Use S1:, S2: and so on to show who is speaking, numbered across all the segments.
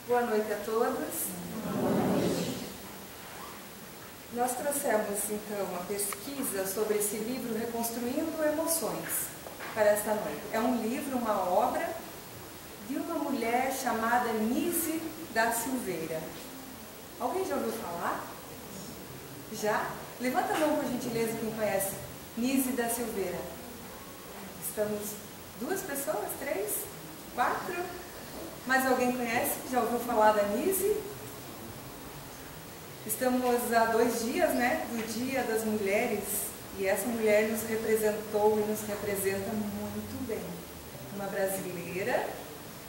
S1: Boa noite a todos. Nós trouxemos então uma pesquisa sobre esse livro Reconstruindo Emoções para esta noite. É um livro, uma obra de uma mulher chamada Nise da Silveira. Alguém já ouviu falar? Já? Levanta a mão por gentileza quem conhece Nise da Silveira. Estamos 2 pessoas, 3, 4? Mais alguém conhece? Já ouviu falar da Nise? Estamos há 2 dias, do Dia das Mulheres, e essa mulher nos representou e nos representa muito bem. Uma brasileira,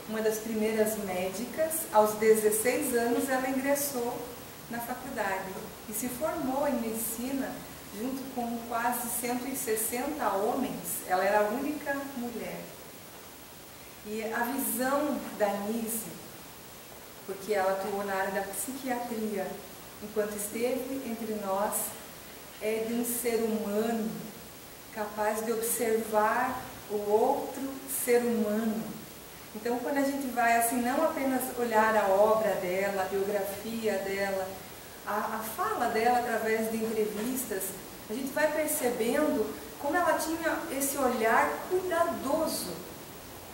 S1: uma das primeiras médicas, aos 16 anos ela ingressou na faculdade e se formou em medicina junto com quase 160 homens. Ela era a única mulher. E a visão da Nise, porque ela atuou na área da psiquiatria, enquanto esteve entre nós, é de um ser humano capaz de observar o outro ser humano. Então, quando a gente vai assim, não apenas olhar a obra dela, a biografia dela, a fala dela através de entrevistas, a gente vai percebendo como ela tinha esse olhar cuidadoso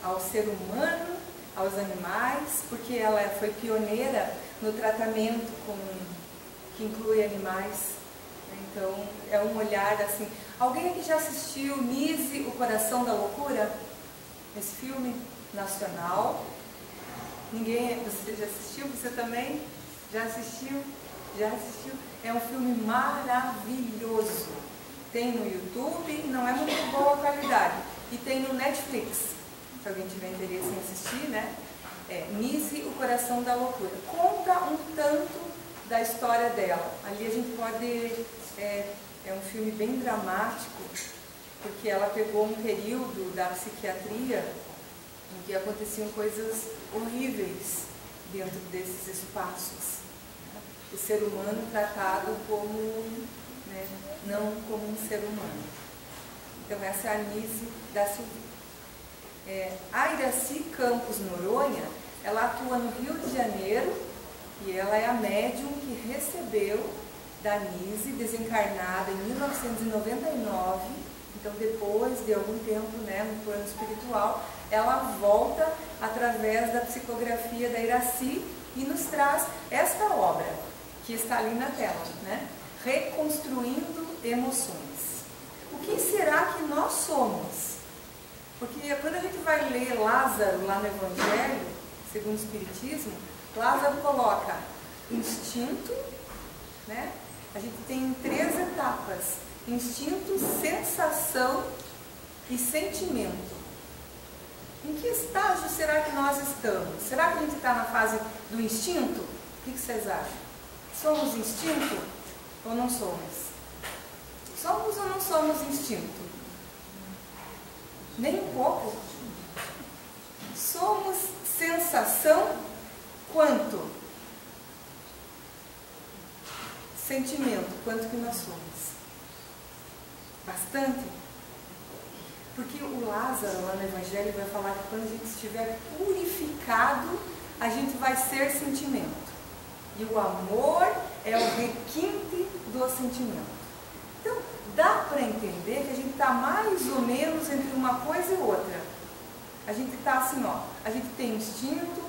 S1: ao ser humano, aos animais, porque ela foi pioneira no tratamento que inclui animais. Então, é um olhar assim... Alguém aqui já assistiu Nise, O Coração da Loucura? Esse filme nacional. Ninguém... Você já assistiu? Você também? Já assistiu? Já assistiu? É um filme maravilhoso. Tem no YouTube, não é muito boa a qualidade. E tem no Netflix, se alguém tiver interesse em assistir, Nise, O Coração da Loucura. Conta um tanto da história dela. Ali a gente pode... É um filme bem dramático, porque ela pegou um período da psiquiatria em que aconteciam coisas horríveis dentro desses espaços. O ser humano tratado como, não como um ser humano. Então essa é a Nise da Silveira. A Iracy Campos Noronha, ela atua no Rio de Janeiro e ela é a médium que recebeu da Nise, desencarnada em 1999. Então depois de algum tempo no plano espiritual, ela volta através da psicografia da Iracy e nos traz esta obra que está ali na tela, Reconstruindo Emoções. O que será que nós somos? Porque quando a gente vai ler Lázaro lá no Evangelho, segundo o Espiritismo, Lázaro coloca instinto, A gente tem 3 etapas: instinto, sensação e sentimento. Em que estágio será que nós estamos? Será que a gente está na fase do instinto? O que vocês acham? Somos instinto ou não somos? Somos ou não somos instinto? Nem um pouco. Somos sensação quanto? Sentimento, quanto que nós somos? Bastante? Porque o Lázaro lá no Evangelho vai falar que quando a gente estiver purificado, a gente vai ser sentimento. E o amor é o requinte do sentimento. Então, dá para entender que a gente está mais ou menos entre uma coisa e outra. A gente está assim, a gente tem instinto,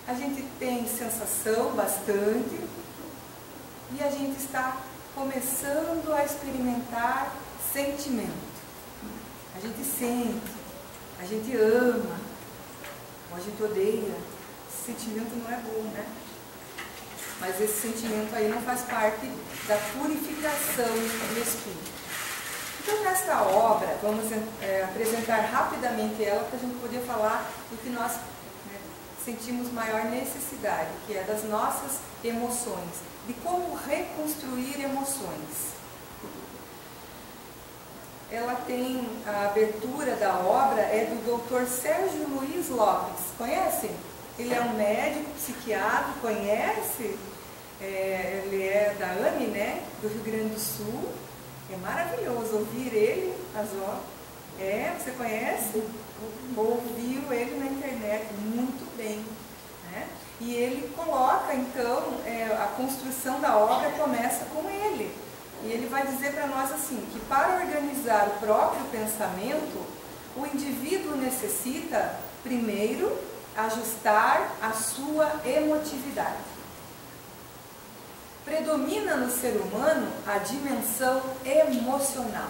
S1: a gente tem sensação bastante, e a gente está começando a experimentar sentimento. A gente sente, a gente ama, ou a gente odeia. Esse sentimento não é bom, Mas esse sentimento aí não faz parte da purificação do espírito. Então, nesta obra, vamos apresentar rapidamente ela para a gente poder falar do que nós sentimos maior necessidade, que é das nossas emoções, de como reconstruir emoções. Ela tem a abertura da obra, é do Dr. Sérgio Luiz Lopes. Conhecem? Ele é um médico, psiquiatra, conhece? Ele é da AME, do Rio Grande do Sul. É maravilhoso ouvir ele, você conhece? Ouviu ele na internet, muito bem. construção da obra começa com ele. E ele vai dizer para nós assim, que para organizar o próprio pensamento, o indivíduo necessita, primeiro, ajustar a sua emotividade. Predomina no ser humano a dimensão emocional.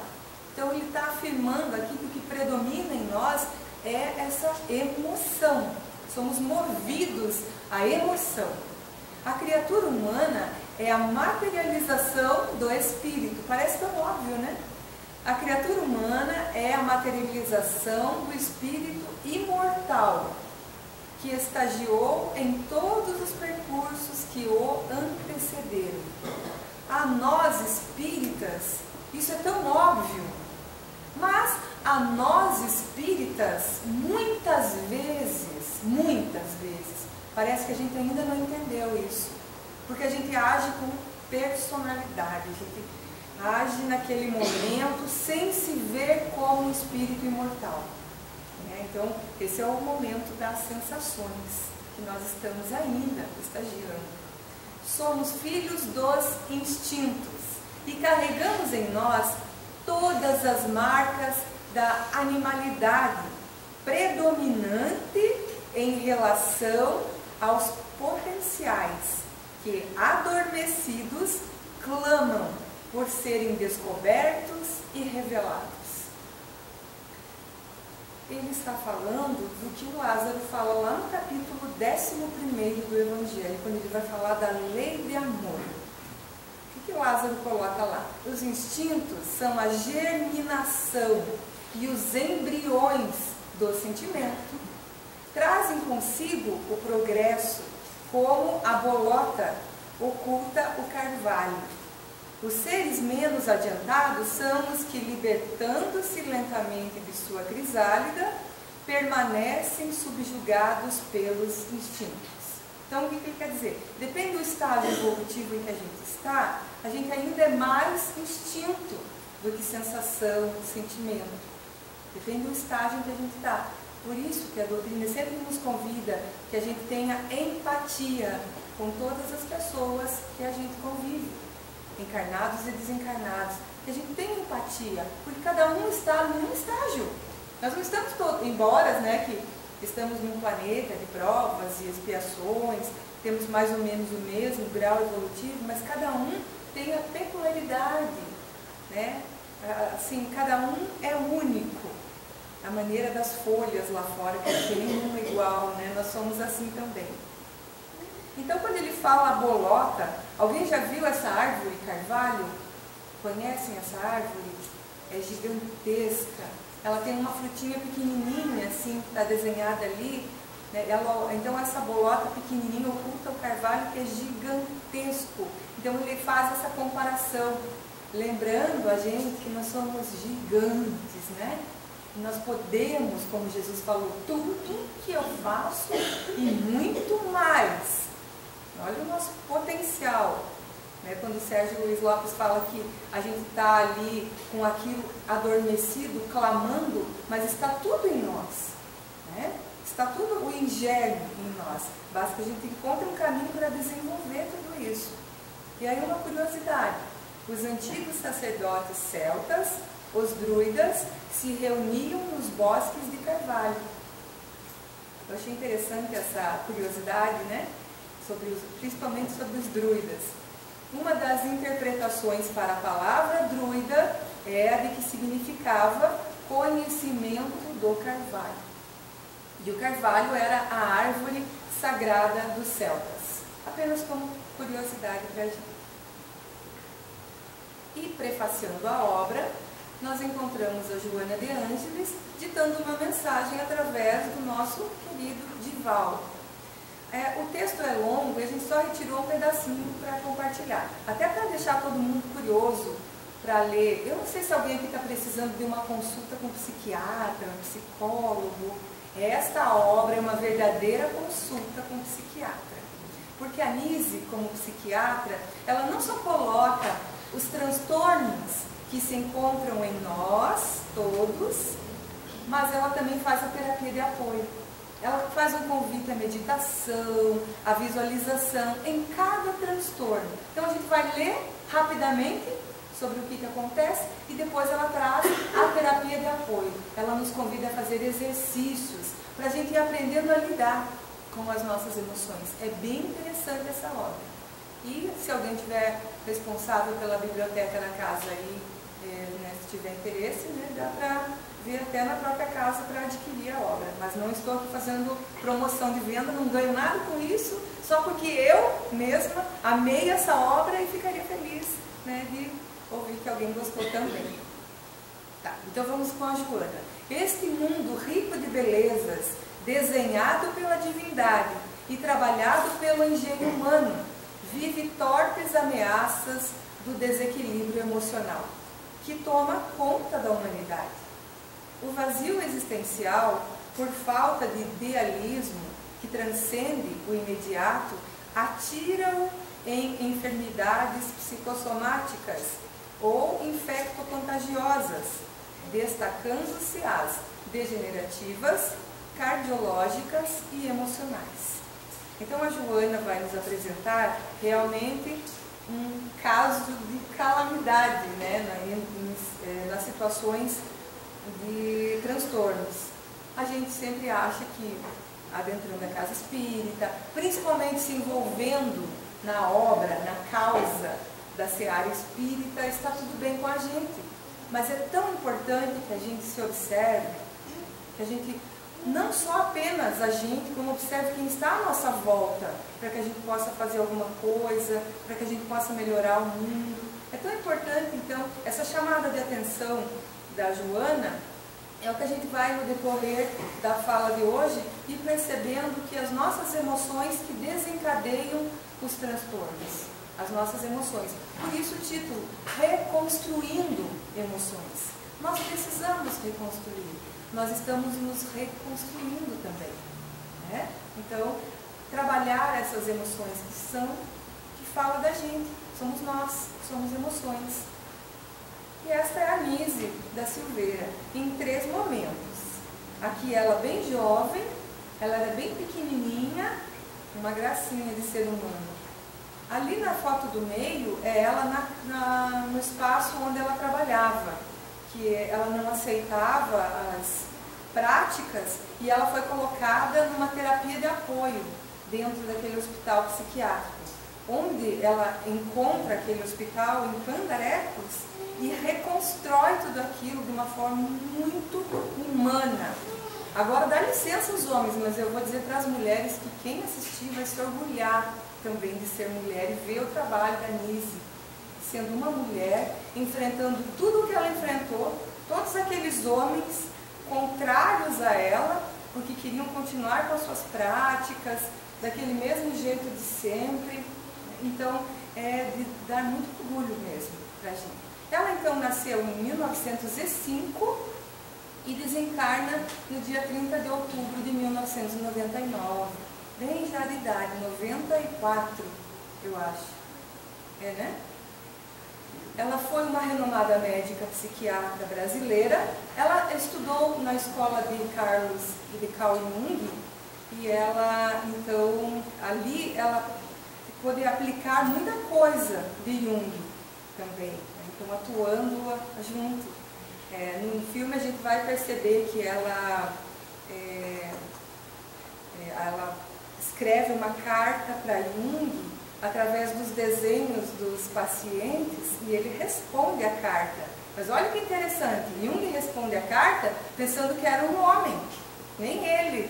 S1: Então ele está afirmando aqui que o que predomina em nós é essa emoção. Somos movidos à emoção. A criatura humana é a materialização do espírito. Parece tão óbvio, né? A criatura humana é a materialização do espírito imortal, que estagiou em todos os percursos que o antecederam. A nós espíritas, isso é tão óbvio, mas a nós espíritas, muitas vezes, parece que a gente ainda não entendeu isso, porque a gente age com personalidade, a gente age naquele momento sem se ver como um espírito imortal. Então, esse é o momento das sensações, que nós estamos ainda estagiando. Somos filhos dos instintos e carregamos em nós todas as marcas da animalidade predominante em relação aos potenciais que, adormecidos, clamam por serem descobertos e revelados. Ele está falando do que o Lázaro fala lá no capítulo 11 do Evangelho, quando ele vai falar da lei de amor. O que Lázaro coloca lá? Os instintos são a germinação e os embriões do sentimento. Trazem consigo o progresso, como a bolota oculta o carvalho. Os seres menos adiantados são os que, libertando-se lentamente de sua crisálida, permanecem subjugados pelos instintos. Então, o que ele quer dizer? Depende do estágio evolutivo em que a gente está, a gente ainda é mais instinto do que sensação, sentimento. Depende do estágio em que a gente está. Por isso que a doutrina sempre nos convida que a gente tenha empatia com todas as pessoas que a gente convive, encarnados e desencarnados, que a gente tenha empatia, porque cada um está num estágio. Nós não estamos todos, embora, né, que estamos num planeta de provas e expiações, temos mais ou menos o mesmo grau evolutivo, mas cada um tem a peculiaridade, né? Assim, cada um é único. A maneira das folhas lá fora, que não tem nenhuma igual, né? Nós somos assim também. Então, quando ele fala a bolota, alguém já viu essa árvore carvalho? Conhecem essa árvore? É gigantesca. Ela tem uma frutinha pequenininha, assim, que está desenhada ali. Né? Então, essa bolota pequenininha oculta o carvalho, que é gigantesco. Então, ele faz essa comparação, lembrando a gente que nós somos gigantes, né? Nós podemos, como Jesus falou, tudo que eu faço e muito mais. Olha o nosso potencial. Né? Quando o Sérgio Luiz Lopes fala que a gente está ali com aquilo adormecido, clamando, mas está tudo em nós. Né? Está tudo o ingerme em nós. Basta que a gente encontre um caminho para desenvolver tudo isso. E aí uma curiosidade. Os antigos sacerdotes celtas, os druidas, se reuniam nos bosques de carvalho. Eu achei interessante essa curiosidade, né? Principalmente sobre os druidas. Uma das interpretações para a palavra druida é a de que significava conhecimento do carvalho. E o carvalho era a árvore sagrada dos celtas. Apenas como curiosidade para a gente. E prefaciando a obra, nós encontramos a Joana de Ângeles ditando uma mensagem através do nosso querido Divaldo. O texto é longo e a gente só retirou um pedacinho para compartilhar. Até para deixar todo mundo curioso para ler. Eu não sei se alguém aqui está precisando de uma consulta com um psiquiatra, um psicólogo. Esta obra é uma verdadeira consulta com um psiquiatra. Porque a Nise, como psiquiatra, ela não só coloca os transtornos que se encontram em nós, todos, mas ela também faz a terapia de apoio. ela faz um convite à meditação, à visualização em cada transtorno. Então a gente vai ler rapidamente sobre o que acontece e depois ela traz a terapia de apoio. Ela nos convida a fazer exercícios para a gente ir aprendendo a lidar com as nossas emoções. É bem interessante essa obra. E se alguém tiver responsável pela biblioteca na casa e se tiver interesse, dá para ver até na própria casa para adquirir a obra. Mas não estou aqui fazendo promoção de venda, não ganho nada com isso, só porque eu mesma amei essa obra e ficaria feliz de ouvir que alguém gostou também. Tá, então vamos com a Joana. Este mundo rico de belezas, desenhado pela divindade e trabalhado pelo engenho humano, vive torpes ameaças do desequilíbrio emocional, que toma conta da humanidade. O vazio existencial, por falta de idealismo que transcende o imediato, atira-o em enfermidades psicossomáticas ou infectocontagiosas, destacando-se as degenerativas, cardiológicas e emocionais. Então a Joana vai nos apresentar realmente um caso de calamidade, nas situações de transtornos. A gente sempre acha que, adentrando a casa espírita, principalmente se envolvendo na obra, na causa da seara espírita, está tudo bem com a gente. Mas é tão importante que a gente se observe, que a gente, não só apenas a gente, como observe quem está à nossa volta, para que a gente possa fazer alguma coisa, para que a gente possa melhorar o mundo. É tão importante, então, essa chamada de atenção da Joana é o que a gente vai, no decorrer da fala de hoje, ir percebendo que as nossas emoções que desencadeiam os transtornos, as nossas emoções. Por isso o título, Reconstruindo Emoções. Nós precisamos reconstruir, nós estamos nos reconstruindo também. Então, trabalhar essas emoções que falam da gente, somos nós, somos emoções. E esta é a Nise da Silveira, em 3 momentos. Aqui ela bem jovem, ela era bem pequenininha, uma gracinha de ser humano. Ali na foto do meio é ela no espaço onde ela trabalhava, que ela não aceitava as práticas e ela foi colocada numa terapia de apoio dentro daquele hospital psiquiátrico, onde ela encontra aquele hospital em Pandarecos e reconstrói tudo aquilo de uma forma muito humana. Agora dá licença aos homens, mas eu vou dizer para as mulheres que quem assistir vai se orgulhar também de ser mulher e ver o trabalho da Nise, sendo uma mulher, enfrentando tudo o que ela enfrentou, todos aqueles homens contrários a ela, porque queriam continuar com as suas práticas, daquele mesmo jeito de sempre. Então, é de dar muito orgulho mesmo para a gente. Ela então nasceu em 1905 e desencarna no dia 30 de outubro de 1999. Bem já de idade, 94, eu acho. Ela foi uma renomada médica psiquiatra brasileira. Ela estudou na escola de Carl Jung e ela, então, ali ela pôde aplicar muita coisa de Jung também, então atuando junto. No filme a gente vai perceber que ela escreve uma carta para Jung através dos desenhos dos pacientes e ele responde a carta. Mas olha que interessante, Jung responde a carta pensando que era um homem, nem ele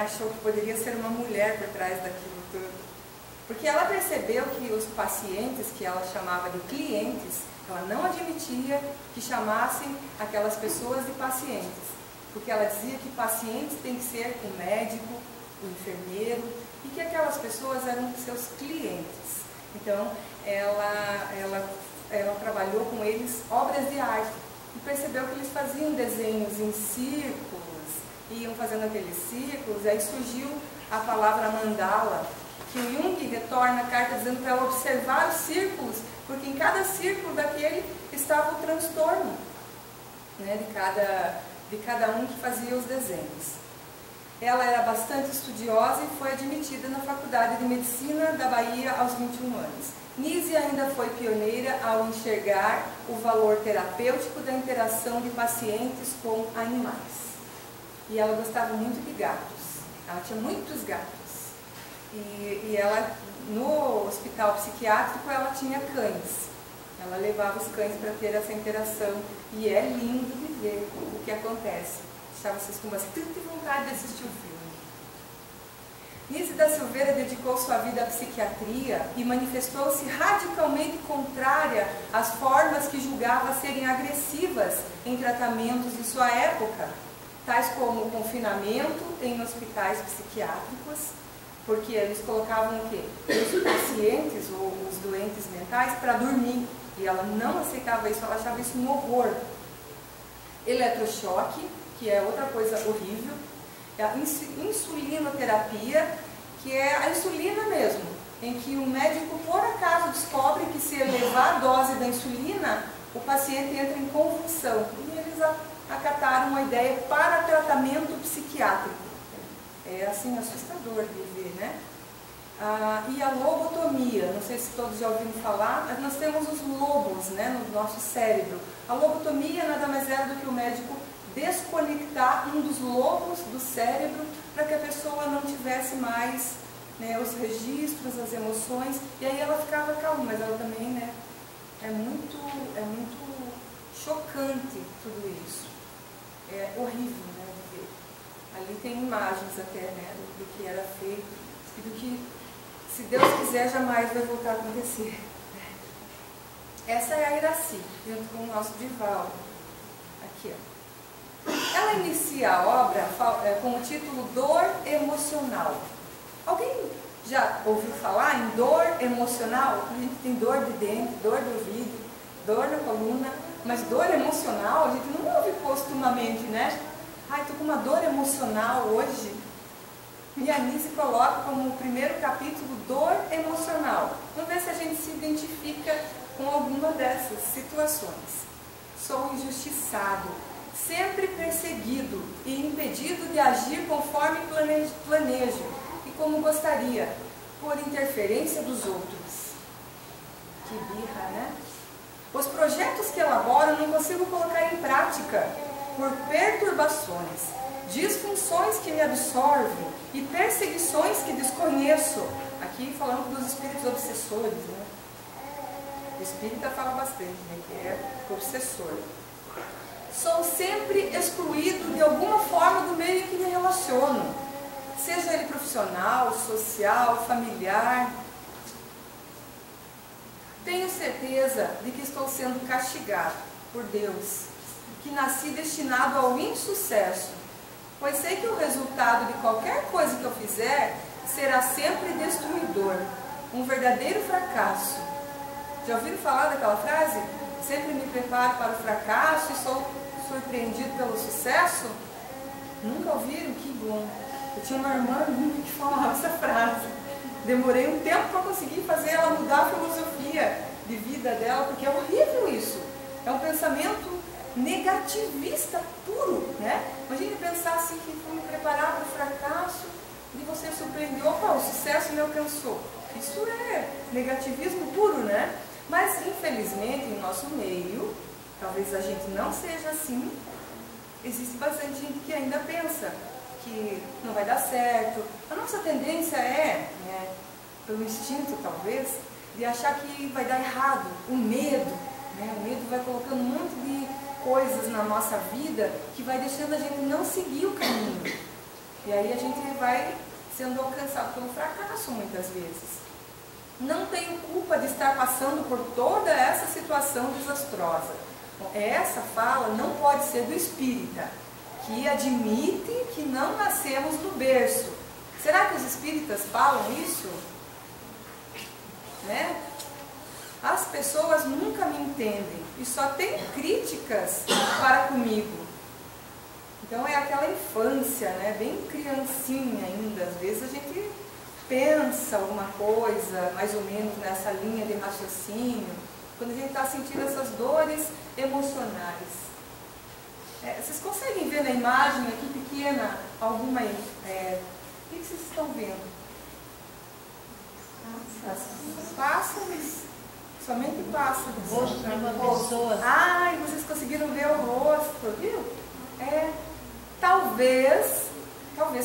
S1: achou que poderia ser uma mulher por trás daquilo tudo. Porque ela percebeu que os pacientes, que ela chamava de clientes, ela não admitia que chamassem aquelas pessoas de pacientes, porque ela dizia que pacientes tem que ser o médico, o enfermeiro, e que aquelas pessoas eram seus clientes. Então, ela trabalhou com eles obras de arte e percebeu que eles faziam desenhos em círculos, iam fazendo aqueles círculos, aí surgiu a palavra mandala, que o Jung retorna a carta dizendo para ela observar os círculos, porque em cada círculo daquele estava o transtorno de cada um que fazia os desenhos. Ela era bastante estudiosa e foi admitida na Faculdade de Medicina da Bahia aos 21 anos. Nise ainda foi pioneira ao enxergar o valor terapêutico da interação de pacientes com animais. E ela gostava muito de gatos. Ela tinha muitos gatos. E ela, no hospital psiquiátrico, ela tinha cães. Ela levava os cães para ter essa interação. E é lindo de ver o que acontece. Deixava vocês com bastante vontade de assistir o filme. Nise da Silveira dedicou sua vida à psiquiatria e manifestou-se radicalmente contrária às formas que julgava serem agressivas em tratamentos de sua época, tais como o confinamento em hospitais psiquiátricos, porque eles colocavam o quê? Os pacientes ou os doentes mentais para dormir, e ela não aceitava isso, ela achava isso um horror. Eletrochoque, que é outra coisa horrível, a insulinoterapia, que é a insulina mesmo, em que o médico por acaso descobre que se elevar a dose da insulina, o paciente entra em convulsão. E eles acataram uma ideia para tratamento psiquiátrico. É assim assustador de ver, né? E a lobotomia, não sei se todos já ouviram falar, mas nós temos os lobos, né, no nosso cérebro. A lobotomia nada mais era do que o médico desconectar um dos lobos do cérebro para que a pessoa não tivesse mais, né, os registros, as emoções, e aí ela ficava calma, mas ela também, né, é muito chocante tudo isso. É horrível, né, de ver. Ali tem imagens até, né, do que era feito e do que, se Deus quiser, jamais vai voltar a acontecer. Essa é a Iraci, junto com o nosso Divaldo. Aqui, ó. Ela inicia a obra com o título Dor Emocional. Alguém já ouviu falar em dor emocional? A gente tem dor de dente, dor do ouvido, dor na coluna, mas dor emocional a gente não ouve costumamente, né? Ai, estou com uma dor emocional hoje. E a Nise coloca como o primeiro capítulo dor emocional. Vamos ver se a gente se identifica com alguma dessas situações. Sou injustiçado, sempre perseguido e impedido de agir conforme planejo e como gostaria, por interferência dos outros. Que birra, né? Os projetos que elaboro não consigo colocar em prática por perturbações, disfunções que me absorvem e perseguições que desconheço. Aqui falando dos espíritos obsessores, né? O espírita fala bastante, né? Que é obsessor. Sou sempre excluído de alguma forma do meio em que me relaciono, seja ele profissional, social, familiar. Tenho certeza de que estou sendo castigado por Deus, que nasci destinado ao insucesso, pois sei que o resultado de qualquer coisa que eu fizer será sempre destruidor, um verdadeiro fracasso. Já ouviram falar daquela frase? Sempre me preparo para o fracasso e sou surpreendido pelo sucesso? Nunca ouviram? Que bom. Eu tinha uma irmã minha que falava essa frase. Demorei um tempo para conseguir fazer ela mudar a filosofia de vida dela, porque é horrível isso. É um pensamento negativista puro, né? Imagine pensar assim que fui me preparar para o fracasso e você surpreendeu, opa, o sucesso me alcançou. Isso é negativismo puro, né? Mas infelizmente em nosso meio, talvez a gente não seja assim, existe bastante gente que ainda pensa que não vai dar certo. A nossa tendência é, né, pelo instinto talvez, de achar que vai dar errado, o medo, né? O medo vai colocando um monte de coisas na nossa vida que vai deixando a gente não seguir o caminho. E aí a gente vai sendo alcançado pelo fracasso muitas vezes. Não tenho culpa de estar passando por toda essa situação desastrosa. Essa fala não pode ser do espírita, que admite que não nascemos no berço. Será que os espíritas falam isso? Né? As pessoas nunca me entendem e só têm críticas para comigo. Então é aquela infância, né? Bem criancinha ainda. Às vezes a gente pensa alguma coisa mais ou menos nessa linha de raciocínio, quando a gente está sentindo essas dores emocionais. Vocês conseguem ver na imagem aqui pequena alguma... o que vocês estão vendo? Pássaros, somente pássaros.
S2: O rosto de uma pessoa.
S1: Ai, vocês conseguiram ver o rosto, viu? Talvez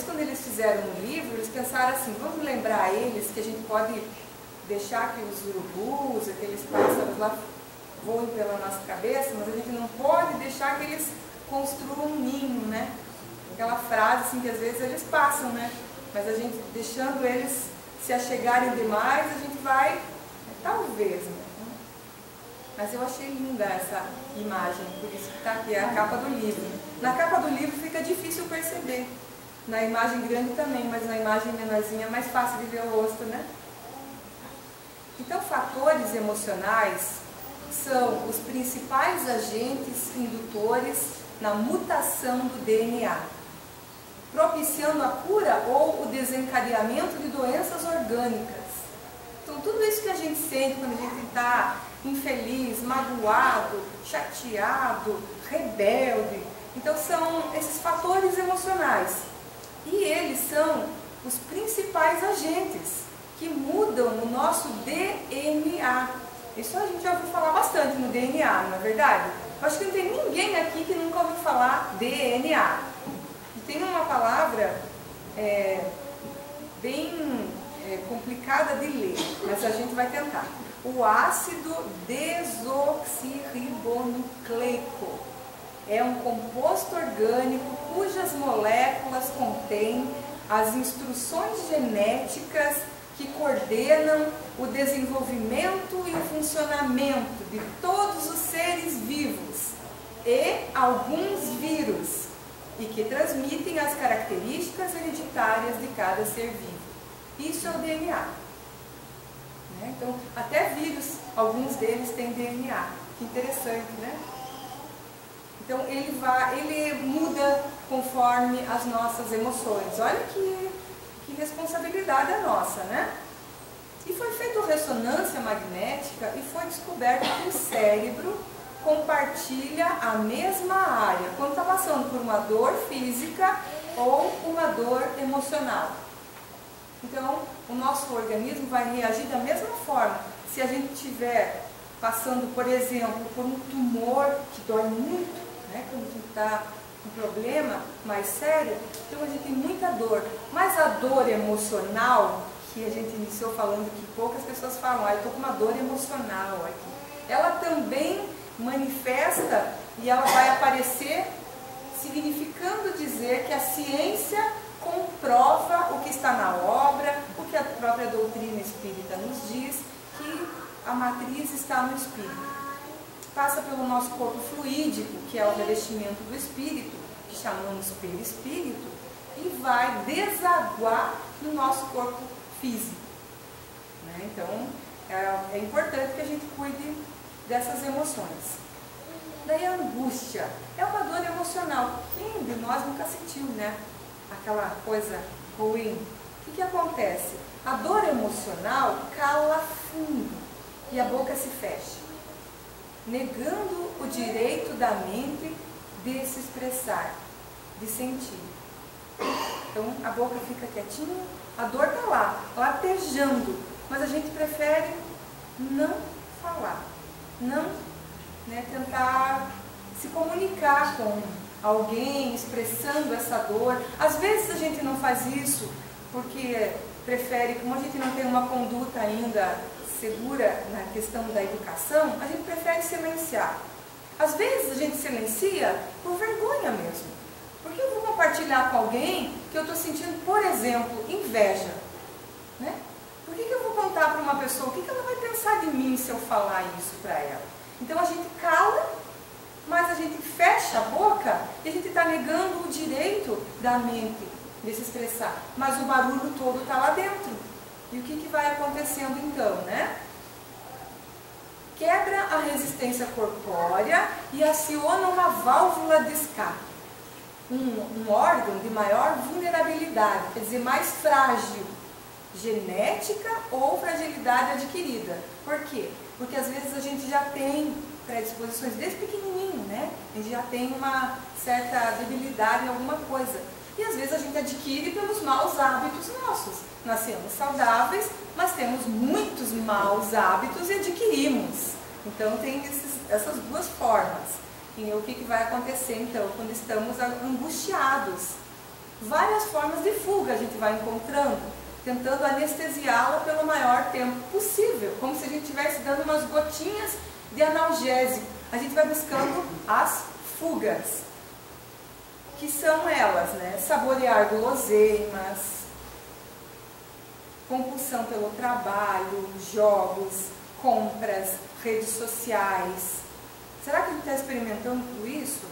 S1: quando eles fizeram o livro, eles pensaram assim, vamos lembrar eles que a gente pode deixar que os urubus, aqueles pássaros lá voem pela nossa cabeça, mas a gente não pode deixar que eles construam um ninho, né? Aquela frase assim que às vezes eles passam, né? Mas a gente deixando eles se achegarem demais, a gente vai, talvez, né? Mas eu achei linda essa imagem, por isso que está aqui, é a capa do livro. Na capa do livro fica difícil perceber, na imagem grande também, mas na imagem menorzinha é mais fácil de ver o rosto, né? Então, fatores emocionais são os principais agentes indutores na mutação do DNA, propiciando a cura ou o desencadeamento de doenças orgânicas. Então, tudo isso que a gente sente quando a gente está infeliz, magoado, chateado, rebelde, então são esses fatores emocionais. E eles são os principais agentes que mudam o nosso DNA. Isso a gente já ouviu falar bastante no DNA, não é verdade? Eu acho que não tem ninguém aqui que nunca ouviu falar DNA. E tem uma palavra bem complicada de ler, mas a gente vai tentar. O ácido desoxirribonucleico é um composto orgânico cujas moléculas contêm as instruções genéticas que coordenam o desenvolvimento e o funcionamento de todos os seres vivos e alguns vírus, e que transmitem as características hereditárias de cada ser vivo. Isso é o DNA. Então, até vírus, alguns deles têm DNA. Que interessante, né? Então, ele muda conforme as nossas emoções. Olha que responsabilidade a nossa, né? E foi feita ressonância magnética e foi descoberto que o cérebro compartilha a mesma área quando está passando por uma dor física ou uma dor emocional. Então, o nosso organismo vai reagir da mesma forma. Se a gente estiver passando, por exemplo, por um tumor que dói muito, né, quando a gente está com um problema mais sério, então a gente tem muita dor. Mas a dor emocional, que a gente iniciou falando que poucas pessoas falam, eu estou com uma dor emocional aqui. Ela também manifesta e ela vai aparecer significando dizer que a ciência comprova o que está na obra, o que a própria doutrina espírita nos diz, que a matriz está no espírito. Passa pelo nosso corpo fluídico, que é o revestimento do espírito, que chamamos perispírito, e vai desaguar no nosso corpo físico. Então, é importante que a gente cuide dessas emoções. Daí a angústia é uma dor emocional. Quem de nós nunca sentiu, né? Aquela coisa ruim. O que acontece? A dor emocional cala fundo e a boca se fecha, negando o direito da mente de se expressar, de sentir. Então a boca fica quietinha, a dor está lá, latejando, mas a gente prefere não falar, não tentar se comunicar com alguém expressando essa dor. Às vezes a gente não faz isso porque prefere, como a gente não tem uma conduta ainda segura na questão da educação, a gente prefere silenciar. Às vezes a gente silencia por vergonha mesmo. Porque eu vou compartilhar com alguém que eu estou sentindo, por exemplo, inveja, né? Por que eu vou contar para uma pessoa? O que ela vai pensar de mim se eu falar isso para ela? Então a gente cala, mas a gente fecha a boca e a gente está negando o direito da mente de se expressar. Mas o barulho todo está lá dentro. E o que vai acontecendo então, né? Quebra a resistência corpórea e aciona uma válvula de escape. Um órgão de maior vulnerabilidade, quer dizer, mais frágil, genética ou fragilidade adquirida. Por quê? Porque às vezes a gente já tem predisposições desde pequenininho, né? A gente já tem uma certa debilidade em alguma coisa. E às vezes a gente adquire pelos maus hábitos nossos. Nascemos saudáveis, mas temos muitos maus hábitos e adquirimos. Então tem essas duas formas. E o que vai acontecer então quando estamos angustiados? Várias formas de fuga a gente vai encontrando, tentando anestesiá-la pelo maior tempo possível, como se a gente estivesse dando umas gotinhas de analgésico. A gente vai buscando as fugas, que são elas, né? Saborear guloseimas, compulsão pelo trabalho, jogos, compras, redes sociais. Será que a gente está experimentando tudo isso?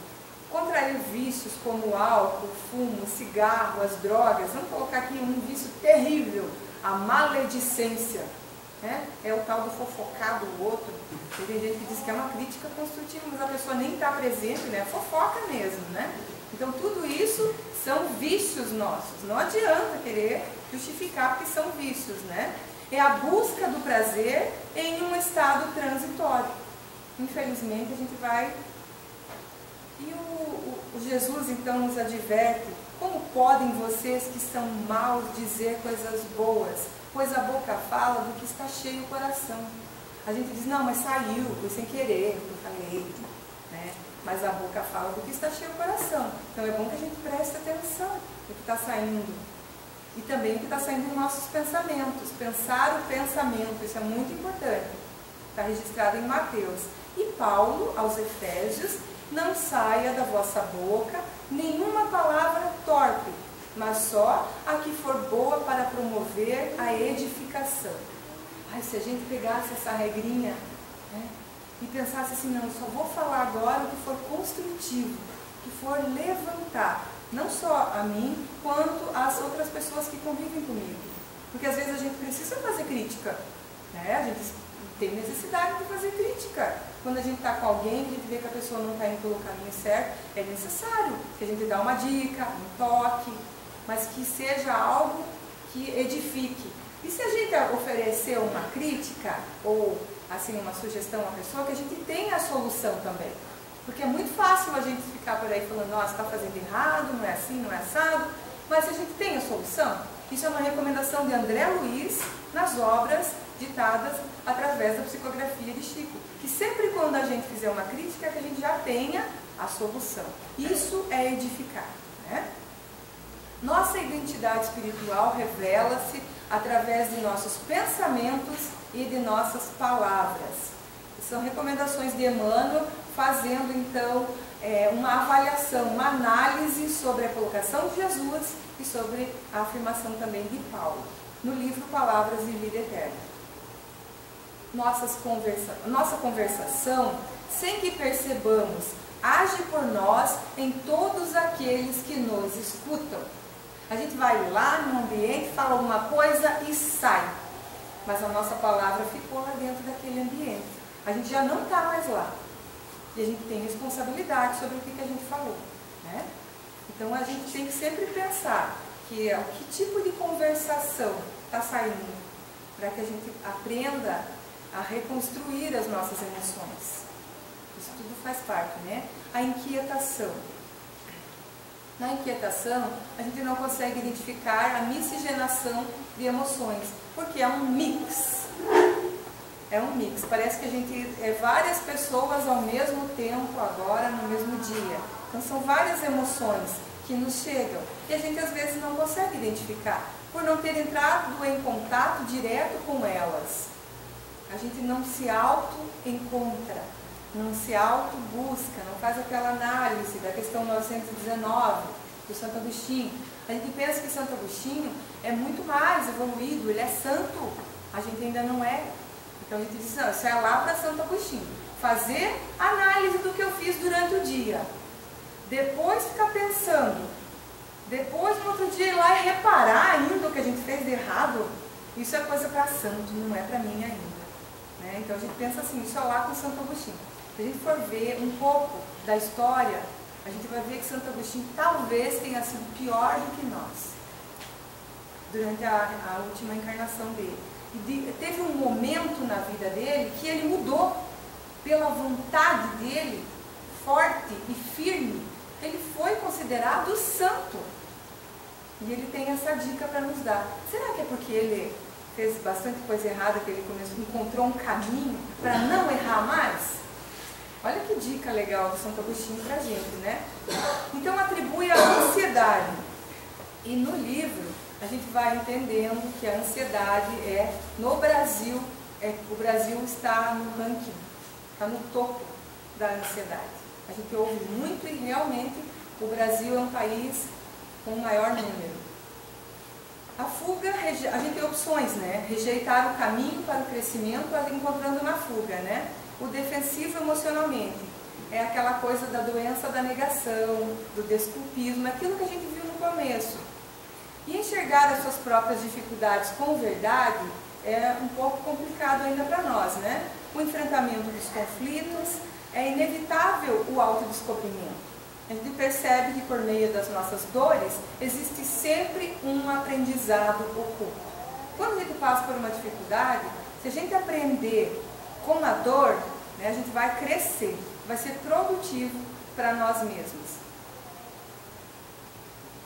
S1: Contrair vícios como álcool, fumo, cigarro, as drogas. Vamos colocar aqui um vício terrível, a maledicência. Né? É o tal do fofocar do outro. Tem gente que diz que é uma crítica construtiva, mas a pessoa nem está presente, né? Fofoca mesmo, né? Então tudo isso são vícios nossos. Não adianta querer justificar porque são vícios, né? É a busca do prazer em um estado transitório. Infelizmente a gente vai... E o Jesus então nos adverte: como podem vocês que são maus dizer coisas boas? Pois a boca fala do que está cheio o coração. A gente diz, não, mas saiu, foi sem querer, eu falei, né? Mas a boca fala do que está cheio o coração. Então é bom que a gente preste atenção no que está saindo. E também o que está saindo dos nossos pensamentos. Pensar o pensamento, isso é muito importante. Está registrado em Mateus. E Paulo, aos Efésios: não saia da vossa boca nenhuma palavra torpe, mas só a que for boa para promover a edificação. Ai, se a gente pegasse essa regrinha, né, e pensasse assim, não, eu só vou falar agora o que for construtivo, que for levantar, não só a mim, quanto às outras pessoas que convivem comigo. Porque às vezes a gente precisa fazer crítica, né? A gente tem necessidade de fazer crítica. Quando a gente está com alguém, a gente vê que a pessoa não está indo pelo caminho certo, é necessário que a gente dê uma dica, um toque, mas que seja algo que edifique. E se a gente oferecer uma crítica ou assim uma sugestão à pessoa, que a gente tenha a solução também. Porque é muito fácil a gente ficar por aí falando, nossa, está fazendo errado, não é assim, não é assado, mas se a gente tem a solução, isso é uma recomendação de André Luiz nas obras ditadas através da psicografia de Chico, que sempre quando a gente fizer uma crítica, que a gente já tenha a solução. Isso é edificar, né? Nossa identidade espiritual revela-se através de nossos pensamentos e de nossas palavras. São recomendações de Emmanuel, fazendo então uma avaliação, uma análise sobre a colocação de Jesus e sobre a afirmação também de Paulo, no livro Palavras de Vida Eterna. Nossa conversação, sem que percebamos, age por nós em todos aqueles que nos escutam. A gente vai lá no ambiente, fala alguma coisa e sai. Mas a nossa palavra ficou lá dentro daquele ambiente. A gente já não está mais lá. E a gente tem responsabilidade sobre o que a gente falou, né? Então a gente tem que sempre pensar que tipo de conversação está saindo, para que a gente aprenda a reconstruir as nossas emoções. Isso tudo faz parte, né? A inquietação. Na inquietação, a gente não consegue identificar a miscigenação de emoções, porque é um mix. É um mix. Parece que a gente é várias pessoas ao mesmo tempo, agora, no mesmo dia. Então, são várias emoções que nos chegam e a gente, às vezes, não consegue identificar, por não ter entrado em contato direto com elas. A gente não se auto-encontra, não se auto-busca, não faz aquela análise da questão 919 do Santo Agostinho. A gente pensa que Santo Agostinho é muito mais evoluído, ele é santo, a gente ainda não é. Então a gente diz, não, isso é lá para Santo Agostinho. Fazer análise do que eu fiz durante o dia, depois ficar pensando, depois no outro dia ir lá e reparar ainda o que a gente fez de errado, isso é coisa para santo, não é para mim ainda. Né? Então a gente pensa assim, isso é lá com Santo Agostinho. Se a gente for ver um pouco da história, a gente vai ver que Santo Agostinho talvez tenha sido pior do que nós, durante a última encarnação dele. E teve um momento na vida dele que ele mudou, pela vontade dele, forte e firme, ele foi considerado santo. E ele tem essa dica para nos dar. Será que é porque ele fez bastante coisa errada que ele encontrou um caminho para não errar mais? Olha que dica legal do Santo Agostinho para a gente, né? Então atribui a ansiedade. E no livro a gente vai entendendo que a ansiedade no Brasil, o Brasil está no ranking, está no topo da ansiedade. A gente ouve muito e realmente o Brasil é um país com o maior número. A fuga, a gente tem opções, né? Rejeitar o caminho para o crescimento, encontrando na fuga, né? O defensivo emocionalmente é aquela coisa da doença da negação, do desculpismo, aquilo que a gente viu no começo. E enxergar as suas próprias dificuldades com verdade é um pouco complicado ainda para nós, né? O enfrentamento dos conflitos é inevitável o autodescobrimento. A gente percebe que por meio das nossas dores existe sempre um aprendizado oculto. Quando a gente passa por uma dificuldade, se a gente aprender com a dor, né, a gente vai crescer, vai ser produtivo para nós mesmos.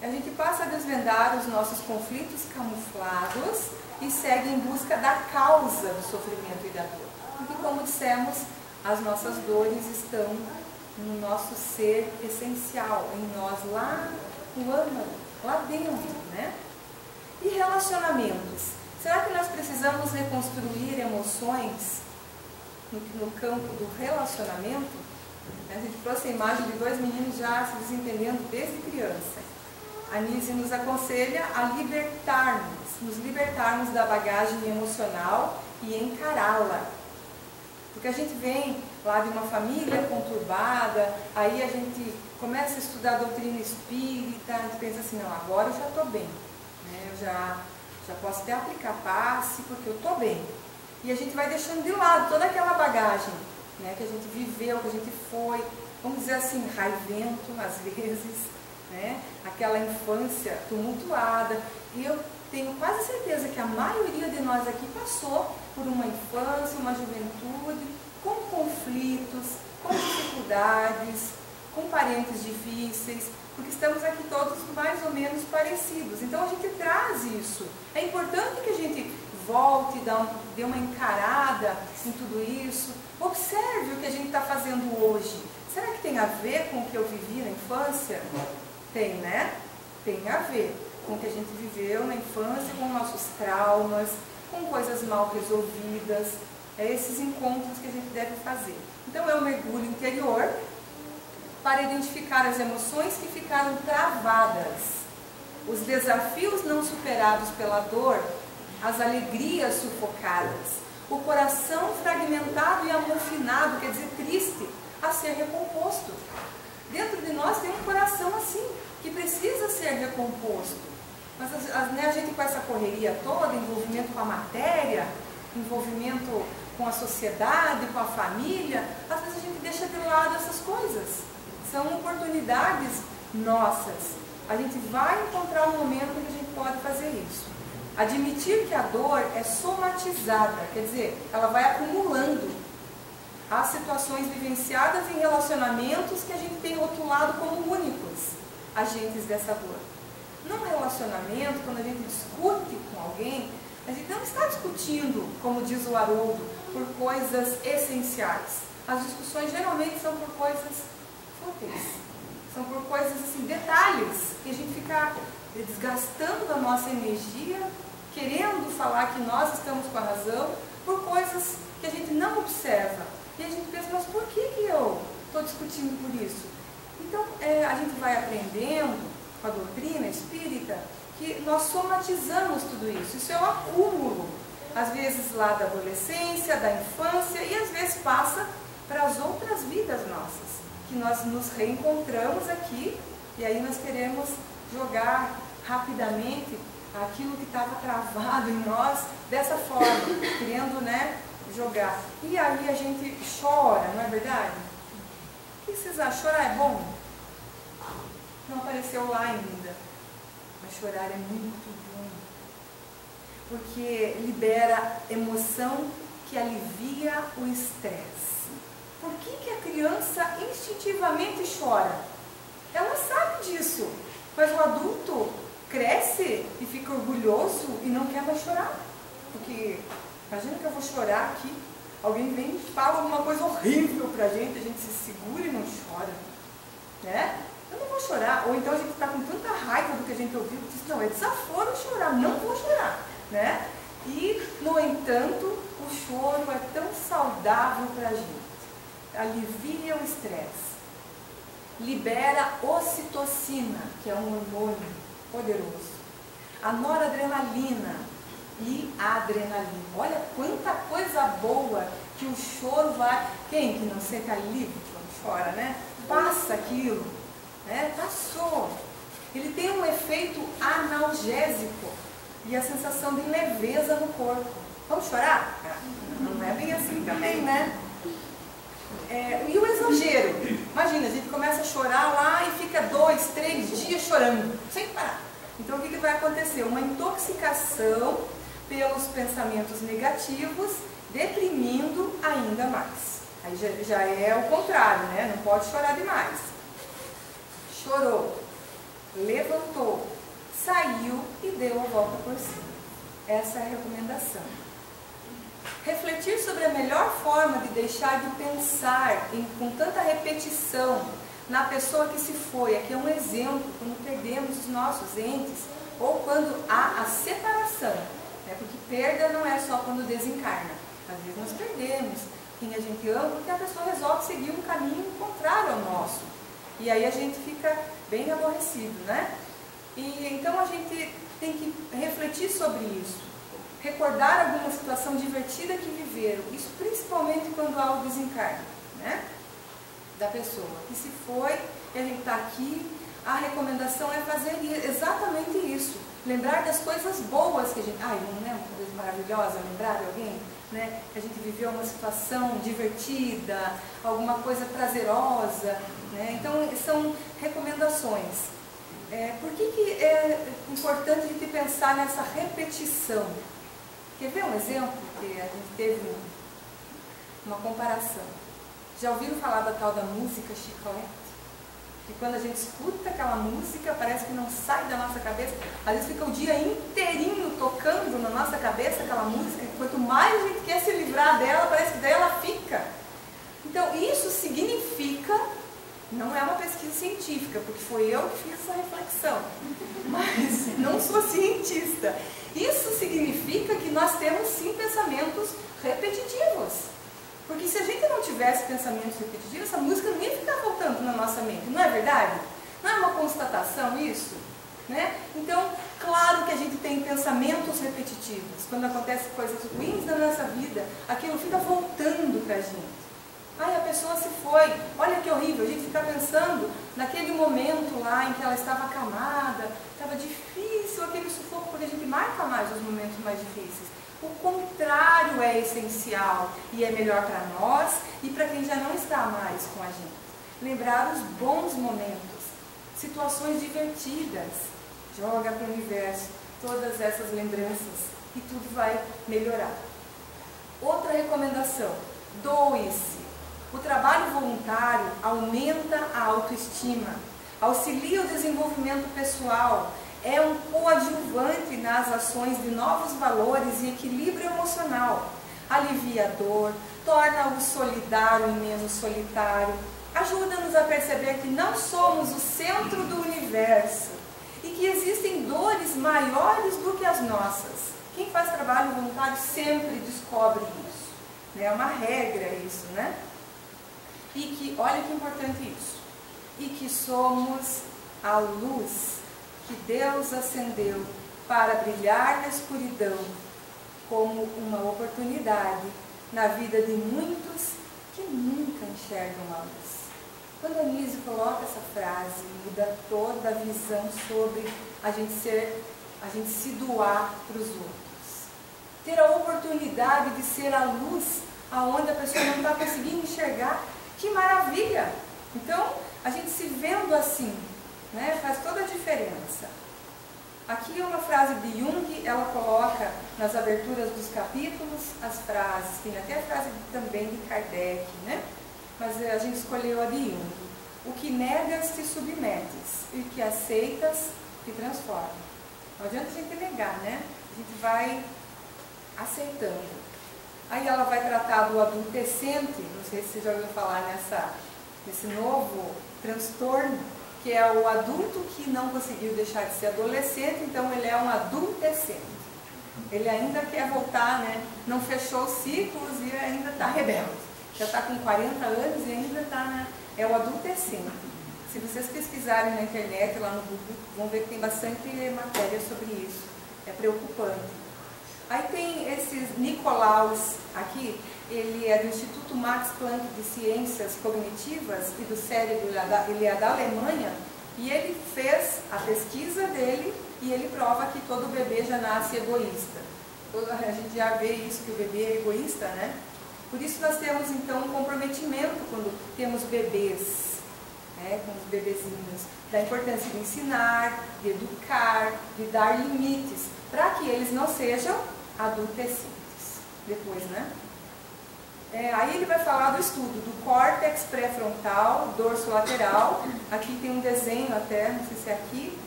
S1: A gente passa a desvendar os nossos conflitos camuflados e segue em busca da causa do sofrimento e da dor. Porque, como dissemos, as nossas dores estão no nosso ser essencial, em nós, lá no âmago, lá dentro, né? E relacionamentos. Será que nós precisamos reconstruir emoções no campo do relacionamento? A gente trouxe a imagem de dois meninos já se desentendendo desde criança. A Nise nos aconselha a nos libertarmos da bagagem emocional e encará-la. Porque a gente vem lá de uma família conturbada, aí a gente começa a estudar a doutrina espírita, a gente pensa assim, não, agora eu já estou bem, né? Eu já posso até aplicar passe porque eu estou bem. E a gente vai deixando de lado toda aquela bagagem, né, que a gente viveu, que a gente foi, vamos dizer assim, raivento às vezes, né? Aquela infância tumultuada. E eu tenho quase certeza que a maioria de nós aqui passou por uma infância, uma juventude, com conflitos, com dificuldades, com parentes difíceis, porque estamos aqui todos mais ou menos parecidos. Então a gente traz isso. É importante que a gente volte, dê uma encarada em tudo isso, observe o que a gente está fazendo hoje. Será que tem a ver com o que eu vivi na infância? Tem, né? Tem a ver com o que a gente viveu na infância, com nossos traumas, com coisas mal resolvidas. É esses encontros que a gente deve fazer. Então é um mergulho interior para identificar as emoções que ficaram travadas, os desafios não superados pela dor, as alegrias sufocadas, o coração fragmentado e amofinado, quer dizer, triste, a ser recomposto. Dentro de nós tem um coração assim, que precisa ser recomposto. Mas a gente com essa correria toda, envolvimento com a matéria, envolvimento com a sociedade, com a família, às vezes a gente deixa de lado essas coisas. São oportunidades nossas. A gente vai encontrar um momento em que a gente pode fazer isso. Admitir que a dor é somatizada, quer dizer, ela vai acumulando. Há situações vivenciadas em relacionamentos que a gente tem rotulado como únicos agentes dessa dor. Num relacionamento, quando a gente discute com alguém, a gente não está discutindo, como diz o Haroldo, por coisas essenciais. As discussões geralmente são por coisas fúteis, são por coisas assim, detalhes, que a gente fica desgastando a nossa energia, querendo falar que nós estamos com a razão, por coisas que a gente não observa. E a gente pensa, mas por que eu estou discutindo por isso? Então, a gente vai aprendendo com a doutrina espírita que nós somatizamos tudo isso. Isso é um acúmulo, às vezes lá da adolescência, da infância, e às vezes passa para as outras vidas nossas, que nós nos reencontramos aqui, e aí nós queremos jogar rapidamente aquilo que estava travado em nós dessa forma, querendo, né, jogar. E aí a gente chora, não é verdade? O que vocês acham? Chorar é bom? Não apareceu lá ainda. Mas chorar é muito bom. Porque libera emoção que alivia o estresse. Por que a criança instintivamente chora? Ela sabe disso. Mas o adulto cresce e fica orgulhoso e não quer mais chorar. Porque imagina que eu vou chorar aqui, alguém vem e fala alguma coisa horrível pra gente, a gente se segura e não chora, né? Eu não vou chorar. Ou então a gente está com tanta raiva do que a gente ouviu, que diz, não, é desaforo chorar, não vou chorar, né? E, no entanto, o choro é tão saudável pra gente. Alivia o estresse, libera ocitocina, que é um hormônio poderoso, a noradrenalina e a adrenalina. Olha quanta coisa boa que o choro vai... Quem que não sente alívio quando chora, né? Passa aquilo, né? Passou. Ele tem um efeito analgésico e a sensação de leveza no corpo. Vamos chorar? Não é bem assim também, né? E o exagero? Imagina, a gente começa a chorar lá e fica 2, 3 dias chorando, sem parar. Então o que vai acontecer? Uma intoxicação pelos pensamentos negativos, deprimindo ainda mais. Aí já é o contrário, né? Não pode chorar demais. Chorou, levantou, saiu e deu a volta por cima. Essa é a recomendação. Refletir sobre a melhor forma de deixar de pensar com tanta repetição na pessoa que se foi. Aqui é um exemplo, quando perdemos os nossos entes ou quando há a separação. Porque perda não é só quando desencarna. Às vezes nós perdemos quem a gente ama porque a pessoa resolve seguir um caminho contrário ao nosso. E aí a gente fica bem aborrecido, né? E então a gente tem que refletir sobre isso. Recordar alguma situação divertida que viveram, isso principalmente quando há o desencarne, né, da pessoa que se foi e a gente está aqui. A recomendação é fazer exatamente isso, lembrar das coisas boas que a gente... não é uma coisa maravilhosa lembrar de alguém, né, que a gente viveu uma situação divertida, alguma coisa prazerosa, né? Então são recomendações. Por que é importante a gente pensar nessa repetição? Quer ver um exemplo que a gente teve uma comparação? Já ouviram falar da tal da música chiclete? Que quando a gente escuta aquela música, parece que não sai da nossa cabeça. Às vezes fica o dia inteirinho tocando na nossa cabeça aquela música. E quanto mais a gente quer se livrar dela, parece que daí ela fica. Então isso significa... Não é uma pesquisa científica, porque foi eu que fiz essa reflexão, mas não sou cientista. Isso significa que nós temos sim pensamentos repetitivos. Porque se a gente não tivesse pensamentos repetitivos, essa música não ia ficar voltando na nossa mente, não é verdade? Não é uma constatação isso? Né? Então, claro que a gente tem pensamentos repetitivos. Quando acontecem coisas ruins na nossa vida, aquilo fica voltando para a gente. A pessoa se foi, olha que horrível, a gente fica pensando naquele momento lá em que ela estava acamada, estava difícil aquele sufoco, porque a gente marca mais os momentos mais difíceis. O contrário é essencial e é melhor para nós e para quem já não está mais com a gente. Lembrar os bons momentos, situações divertidas, joga para o universo todas essas lembranças e tudo vai melhorar. Outra recomendação, doe-se. O trabalho voluntário aumenta a autoestima, auxilia o desenvolvimento pessoal, é um coadjuvante nas ações de novos valores e equilíbrio emocional, alivia a dor, torna-o solidário e menos solitário, ajuda-nos a perceber que não somos o centro do universo e que existem dores maiores do que as nossas. Quem faz trabalho voluntário sempre descobre isso, é uma regra isso, né? E que, olha que importante isso, e que somos a luz que Deus acendeu para brilhar na escuridão como uma oportunidade na vida de muitos que nunca enxergam a luz. Quando a Anísio coloca essa frase, muda toda a visão sobre a gente se doar para os outros. Ter a oportunidade de ser a luz aonde a pessoa não está conseguindo enxergar. Que maravilha! Então, a gente se vendo assim, né, faz toda a diferença. Aqui é uma frase de Jung, ela coloca nas aberturas dos capítulos as frases, tem até a frase também de Kardec, né? Mas a gente escolheu a de Jung. O que negas te submetes, e o que aceitas te transforma. Não adianta a gente negar, né? A gente vai aceitando. Aí ela vai tratar do adultescente, não sei se você já ouviu falar nesse novo transtorno, que é o adulto que não conseguiu deixar de ser adolescente, então ele é um adultescente. Ele ainda quer voltar, né? Não fechou os ciclos e ainda está rebelde. Já está com 40 anos e ainda está, né? É o adultescente. Se vocês pesquisarem na internet, lá no Google, vão ver que tem bastante matéria sobre isso. É preocupante. Aí tem esses Nicolaus aqui, ele é do Instituto Max Planck de Ciências Cognitivas e do Cérebro, ele é da Alemanha, e ele fez a pesquisa dele e ele prova que todo bebê já nasce egoísta. A gente já vê isso, que o bebê é egoísta, né? Por isso nós temos então um comprometimento quando temos bebês, né, com os bebezinhos, da importância de ensinar, de educar, de dar limites, para que eles não sejam adultescentes depois, né? Aí ele vai falar do estudo do córtex pré-frontal, dorso lateral. Aqui tem um desenho até, não sei se é aqui.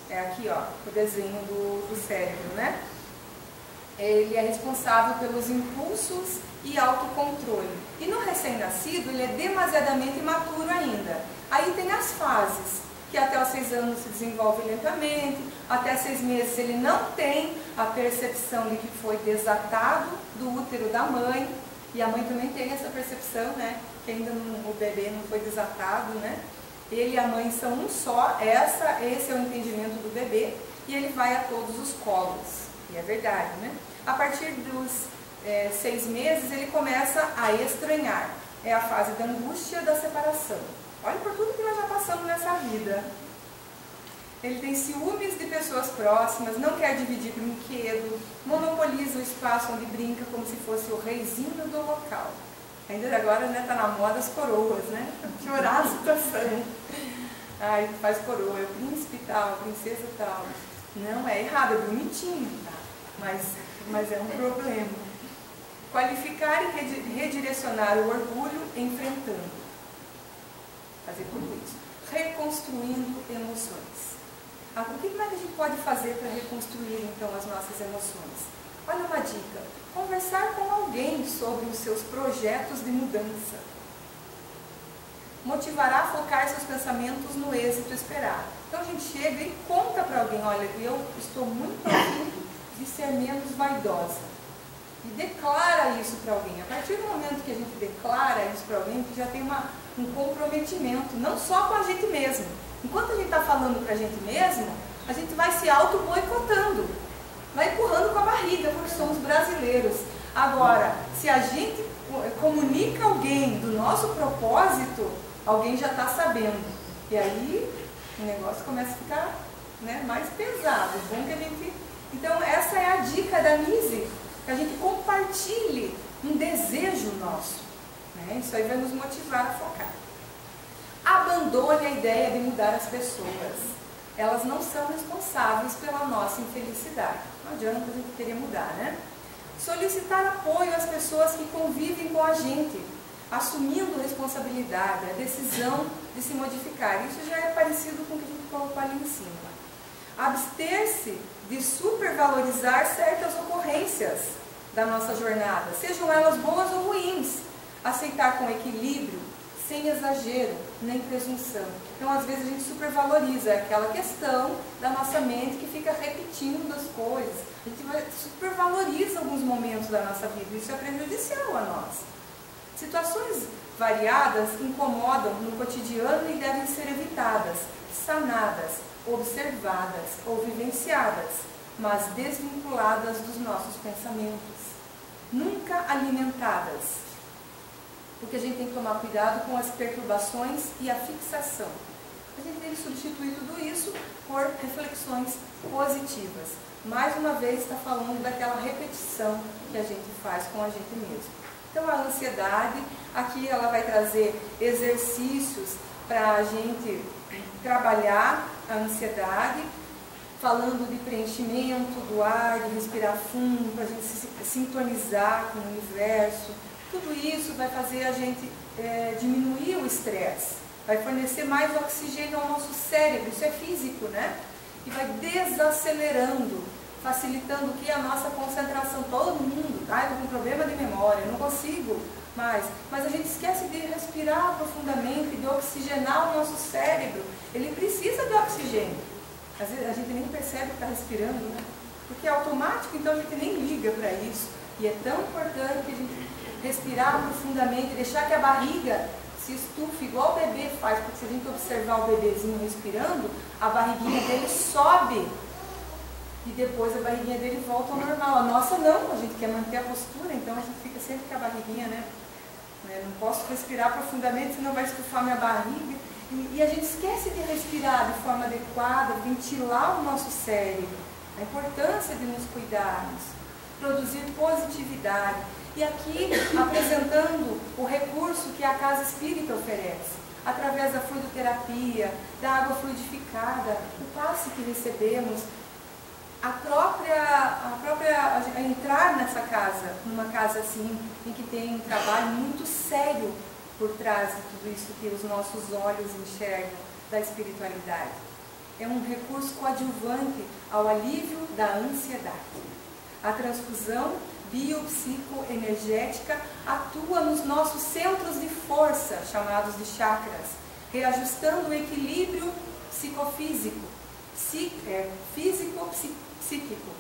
S1: É aqui, ó, o desenho do cérebro, né? Ele é responsável pelos impulsos e autocontrole. E no recém-nascido, ele é demasiadamente imaturo ainda. Aí tem as fases, que até os 6 anos se desenvolve lentamente, até 6 meses ele não tem a percepção de que foi desatado do útero da mãe, e a mãe também tem essa percepção, né, que ainda o bebê não foi desatado, né? Ele e a mãe são um só, esse é o entendimento do bebê, e ele vai a todos os colos, e é verdade, né? A partir dos 6 meses ele começa a estranhar, é a fase da angústia da separação. Olha por tudo que nós já passamos nessa vida. Ele tem ciúmes de pessoas próximas, não quer dividir brinquedo, monopoliza o espaço onde brinca como se fosse o reizinho do local. Ainda agora, né, tá na moda as coroas, né? Piorar a situação. Ai, faz coroa, é o príncipe tal, a princesa tal. Não, é errado, é bonitinho, tá? Mas é um problema. Qualificar e redirecionar o orgulho enfrentando. Fazer tudo isso. Reconstruindo emoções. O que mais a gente pode fazer para reconstruir, então, as nossas emoções? Olha uma dica. Conversar com alguém sobre os seus projetos de mudança. Motivará a focar seus pensamentos no êxito esperado. Então a gente chega e conta para alguém, olha, eu estou muito afim de ser menos vaidosa. E declara isso para alguém. A partir do momento que a gente declara isso para alguém, que já tem um comprometimento, não só com a gente mesmo. Enquanto a gente está falando para a gente mesmo, a gente vai se auto-boicotando, vai empurrando com a barriga, porque somos brasileiros. Agora, se a gente comunica alguém do nosso propósito, alguém já está sabendo. E aí o negócio começa a ficar, né, mais pesado. Bom que a gente... Então essa é a dica da Nise, que a gente compartilhe um desejo nosso. Né? Isso aí vai nos motivar a focar. Abandone a ideia de mudar as pessoas. Elas não são responsáveis pela nossa infelicidade. Não adianta a gente querer mudar, né? Solicitar apoio às pessoas que convivem com a gente, assumindo responsabilidade, a decisão de se modificar. Isso já é parecido com o que a gente colocou ali em cima. Abster-se de supervalorizar certas ocorrências da nossa jornada, sejam elas boas ou ruins. Aceitar com equilíbrio, sem exagero, nem presunção. Então, às vezes, a gente supervaloriza aquela questão da nossa mente que fica repetindo as coisas. A gente supervaloriza alguns momentos da nossa vida. Isso é prejudicial a nós. Situações variadas incomodam no cotidiano e devem ser evitadas, sanadas, observadas ou vivenciadas, mas desvinculadas dos nossos pensamentos. Nunca alimentadas. Porque a gente tem que tomar cuidado com as perturbações e a fixação. A gente tem que substituir tudo isso por reflexões positivas. Mais uma vez está falando daquela repetição que a gente faz com a gente mesmo. Então a ansiedade, aqui ela vai trazer exercícios para a gente trabalhar a ansiedade, falando de preenchimento do ar, de respirar fundo, para a gente se sintonizar com o universo. Tudo isso vai fazer a gente diminuir o estresse, vai fornecer mais oxigênio ao nosso cérebro, isso é físico, né? e vai desacelerando, facilitando o que? A nossa concentração. Todo mundo, tá? Eu estou com problema de memória, não consigo mais. Mas a gente esquece de respirar profundamente, de oxigenar o nosso cérebro. Ele precisa de oxigênio. Às vezes a gente nem percebe que está respirando, né? Porque é automático, então a gente nem liga para isso. E é tão importante a gente respirar profundamente, deixar que a barriga se estufe, igual o bebê faz, porque se a gente observar o bebezinho respirando, a barriguinha dele sobe e depois a barriguinha dele volta ao normal. A nossa não, a gente quer manter a postura, então a gente fica sempre com a barriguinha, né? Não posso respirar profundamente, senão vai estufar minha barriga. E a gente esquece de respirar de forma adequada, ventilar o nosso cérebro, a importância de nos cuidarmos, produzir positividade. E aqui apresentando o recurso que a Casa Espírita oferece, através da fluidoterapia, da água fluidificada, o passe que recebemos, a entrar nessa casa, numa casa assim, em que tem um trabalho muito sério por trás de tudo isso que os nossos olhos enxergam da espiritualidade. É um recurso coadjuvante ao alívio da ansiedade. A transfusão biopsicoenergética atua nos nossos centros de força, chamados de chakras, reajustando o equilíbrio psicofísico, físico-psíquico,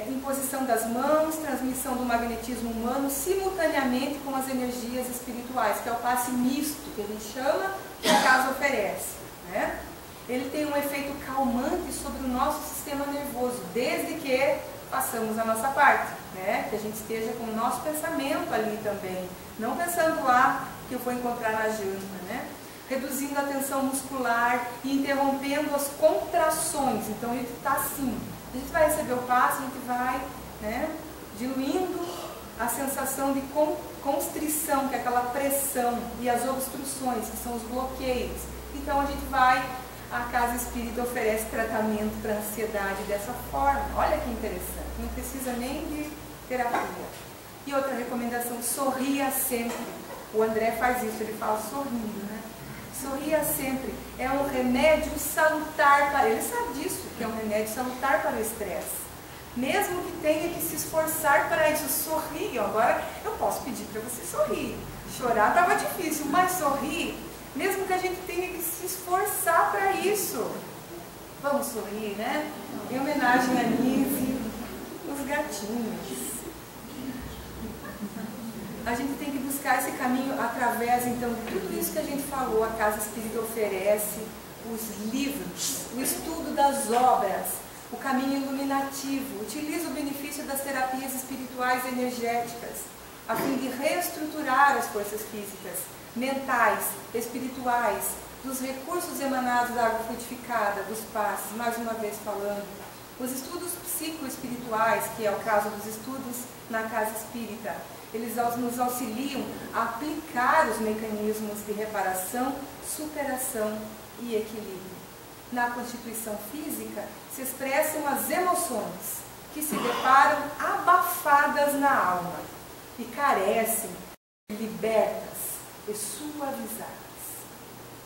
S1: imposição das mãos, transmissão do magnetismo humano simultaneamente com as energias espirituais, que é o passe misto, que a gente chama, que a casa oferece, né? Ele tem um efeito calmante sobre o nosso sistema nervoso, desde que façamos a nossa parte, né? Que a gente esteja com o nosso pensamento ali também, não pensando lá que eu vou encontrar na janta, né? Reduzindo a tensão muscular e interrompendo as contrações. Então ele está assim, a gente vai receber o passe, a gente vai, né, diluindo a sensação de constrição, que é aquela pressão, e as obstruções, que são os bloqueios. Então a gente vai, a Casa Espírita oferece tratamento para ansiedade dessa forma. Olha que interessante, não precisa nem de terapia. E outra recomendação, sorria sempre. O André faz isso, ele fala sorrindo, né? Sorria sempre. É um remédio salutar para... Ele sabe disso, que é um remédio salutar para o estresse. Mesmo que tenha que se esforçar para isso, sorriam. Agora eu posso pedir para você sorrir. Chorar estava difícil, mas sorrir, mesmo que a gente tenha que se esforçar para isso. Vamos sorrir, né? Em homenagem a Nise, os gatinhos. A gente tem que buscar esse caminho através, então, de tudo isso que a gente falou. A Casa Espírita oferece os livros, o estudo das obras, o caminho iluminativo, utiliza o benefício das terapias espirituais e energéticas, a fim de reestruturar as forças físicas, mentais, espirituais, dos recursos emanados da água fluidificada, dos passes, mais uma vez falando, os estudos psicoespirituais, que é o caso dos estudos na Casa Espírita. Eles nos auxiliam a aplicar os mecanismos de reparação, superação e equilíbrio. Na constituição física se expressam as emoções, que se deparam abafadas na alma e carecem libertas e suavizadas.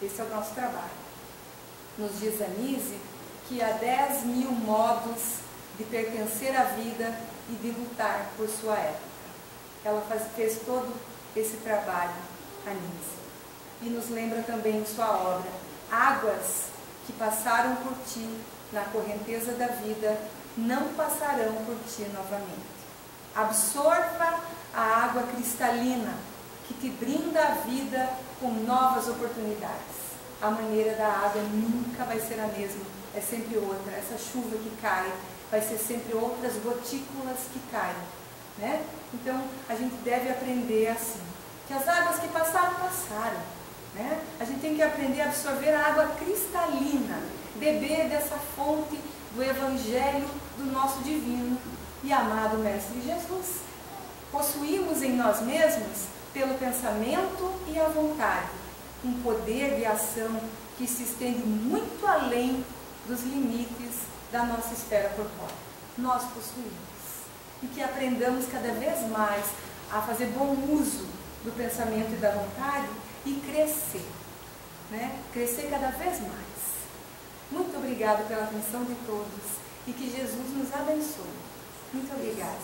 S1: Esse é o nosso trabalho. Nos diz a Nise que há 10.000 modos de pertencer à vida e de lutar por sua época. Ela fez todo esse trabalho, a Nise. E nos lembra também em sua obra, águas que passaram por ti na correnteza da vida, não passarão por ti novamente. Absorva a água cristalina, que te brinda a vida com novas oportunidades. A maneira da água nunca vai ser a mesma, é sempre outra. Essa chuva que cai, vai ser sempre outras gotículas que caem, né? Então, a gente deve aprender assim, que as águas que passaram, passaram, né? A gente tem que aprender a absorver a água cristalina, beber dessa fonte do Evangelho do nosso divino e amado Mestre Jesus. Possuímos em nós mesmos, pelo pensamento e a vontade, um poder de ação que se estende muito além dos limites da nossa esfera corpórea. Nós possuímos. E que aprendamos cada vez mais a fazer bom uso do pensamento e da vontade e crescer, né? Crescer cada vez mais. Muito obrigada pela atenção de todos e que Jesus nos abençoe. Muito obrigada.